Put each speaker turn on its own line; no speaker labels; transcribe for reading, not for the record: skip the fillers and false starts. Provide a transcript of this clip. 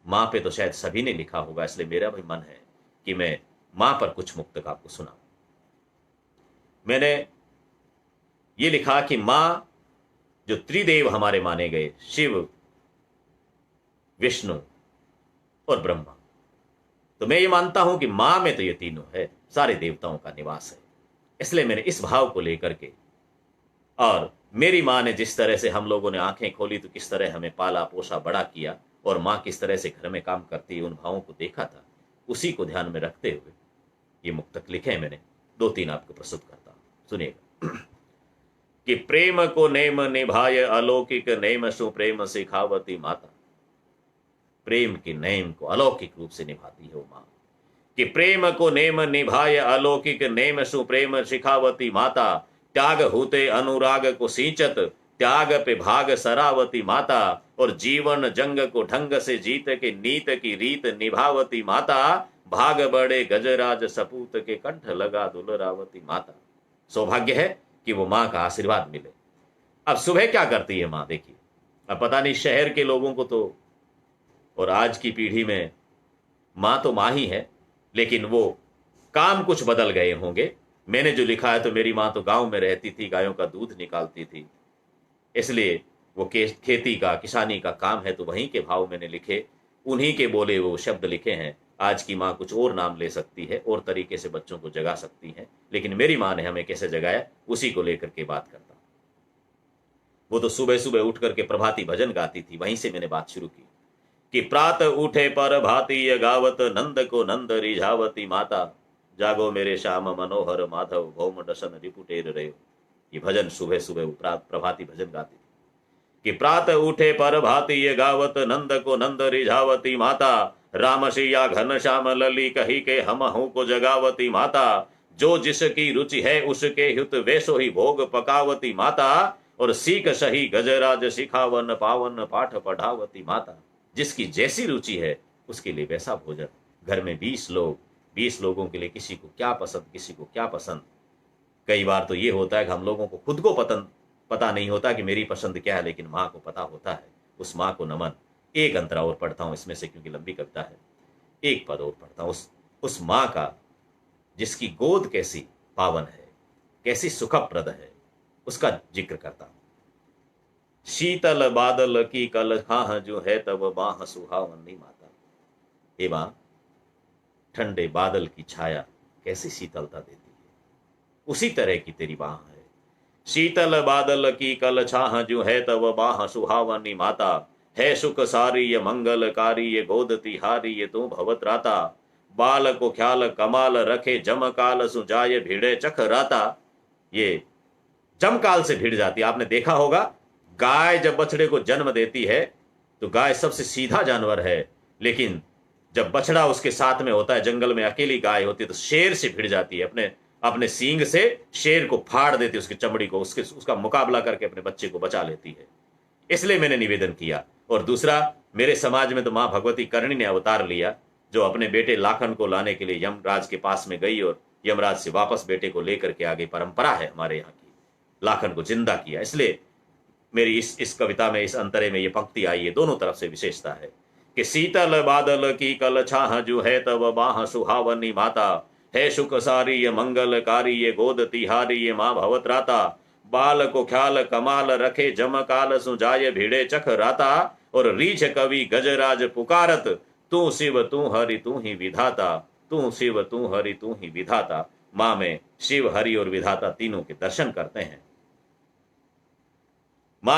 माँ पे तो शायद सभी ने लिखा होगा, इसलिए मेरा भी मन है कि मैं माँ पर कुछ मुक्तक आपको सुनाऊं। मैंने ये लिखा कि माँ जो त्रिदेव हमारे माने गए, शिव, विष्णु और ब्रह्मा, तो मैं ये मानता हूं कि मां में तो ये तीनों है, सारे देवताओं का निवास है। इसलिए मैंने इस भाव को लेकर के, और मेरी माँ ने जिस तरह से हम लोगों ने आंखें खोली तो किस तरह हमें पाला पोसा बड़ा किया, और माँ किस तरह से घर में काम करती है, उन भावों को देखा था, उसी को ध्यान में रखते हुए ये मुक्तक लिखे हैं मैंने। दो तीन आपको प्रस्तुत करता हूं, सुनिएगा। कि प्रेम को नेम निभाय अलौकिक नेम सुप्रेम सिखावती माता। प्रेम के नेम को अलौकिक रूप से निभाती है वो माँ। कि प्रेम को नेम निभाय अलौकिक नेम सुप्रेम शिखावती माता। त्याग होते अनुराग को सींचत, त्याग पे भाग सरावती माता। और जीवन जंग को ढंग से जीत के नीत की रीत निभावती माता। भाग बड़े गजराज सपूत के कंठ लगा दुलरावती माता। सौभाग्य है कि वो माँ का आशीर्वाद मिले। अब सुबह क्या करती है माँ, देखिए। अब पता नहीं शहर के लोगों को तो, और आज की पीढ़ी में माँ तो माँ ही है, लेकिन वो काम कुछ बदल गए होंगे। मैंने जो लिखा है तो मेरी माँ तो गांव में रहती थी, गायों का दूध निकालती थी, इसलिए वो खेती का किसानी का काम है, तो वहीं के भाव मैंने लिखे, उन्हीं के बोले वो शब्द लिखे हैं। आज की माँ कुछ और नाम ले सकती है, और तरीके से बच्चों को जगा सकती है, लेकिन मेरी माँ ने हमें कैसे जगाया उसी को लेकर के बात करता हूं। वो तो सुबह सुबह उठ करके प्रभाती भजन गाती थी, वहीं से मैंने बात शुरू की कि प्रात उठे पर भाती गावत, नंद को नंद रिझावती माता। जागो मेरे श्याम मनोहर माधव, भौम डसन रिपुटेर रहे। ये भजन सुबह सुबह प्रभाती भजन गाती थी कि प्रात उठे पर भाती गावत, नंद को नंद रिझावती माता। राम सिया घन श्याम लली कही के हम हूं को जगावती माता। जो जिसकी रुचि है उसके हित वैसो ही भोग पकावती माता। और सीख सही गजराज सिखावन, पावन पाठ पढ़ावती माता। जिसकी जैसी रुचि है उसके लिए वैसा भोजन। घर में 20 लोग, 20 लोगों के लिए किसी को क्या पसंद, किसी को क्या पसंद। कई बार तो ये होता है कि हम लोगों को खुद को पता नहीं होता कि मेरी पसंद क्या है, लेकिन माँ को पता होता है। उस माँ को नमन। एक अंतरा और पढ़ता हूं इसमें से, क्योंकि लंबी कविता है, एक पद और पढ़ता हूं उस माँ का, जिसकी गोद कैसी पावन है, कैसी सुखप्रद है, उसका जिक्र करता हूं। शीतल बादल की कल खाह जो है तब बाह सुहावनी माता। हे मां, ठंडे बादल की छाया कैसी शीतलता देती है, उसी तरह की तेरी बाह है। शीतल बादल की कल छाह जो है तब बाह सुहावनी माता। है सुख सारी ये मंगलकारी ये गोद तिहारी ये तू भवत्राता। बाल को ख्याल कमाल रखे जमकाल सुजाए भिड़े चख राता। ये जमकाल से भिड़ जाती है। आपने देखा होगा, गाय जब बछड़े को जन्म देती है तो गाय सबसे सीधा जानवर है, लेकिन जब बछड़ा उसके साथ में होता है, जंगल में अकेली गाय होती है, तो शेर से भिड़ जाती है। अपने अपने सींग से शेर को फाड़ देती है, उसकी चमड़ी को, उसका मुकाबला करके अपने बच्चे को बचा लेती है। इसलिए मैंने निवेदन किया। और दूसरा, मेरे समाज में तो मां भगवती करणी ने अवतार लिया, जो अपने बेटे लाखन को लाने के लिए यमराज के पास में गई और यमराज से वापस बेटे को लेकर के आ गई। परंपरा है हमारे यहाँ की, लाखन को जिंदा किया। इसलिए मेरी इस कविता में, इस अंतरे में ये पंक्ति आई है, दोनों तरफ से विशेषता है कि शीतल बादल की कल छाह जो है तब बाह सुहावनी माता। है सुख सारी ये मंगलकारी ये गोद तिहारी ये माँ भवत्राता। बाल को ख्याल कमाल रखे जमकाल सुजाए भिड़े चख राता। और रीछ कवि गजराज पुकारत, तू शिव तू हरि तू ही विधाता। तू शिव तू हरि तू ही विधाता। माँ में शिव, हरि और विधाता तीनों के दर्शन करते हैं। माँ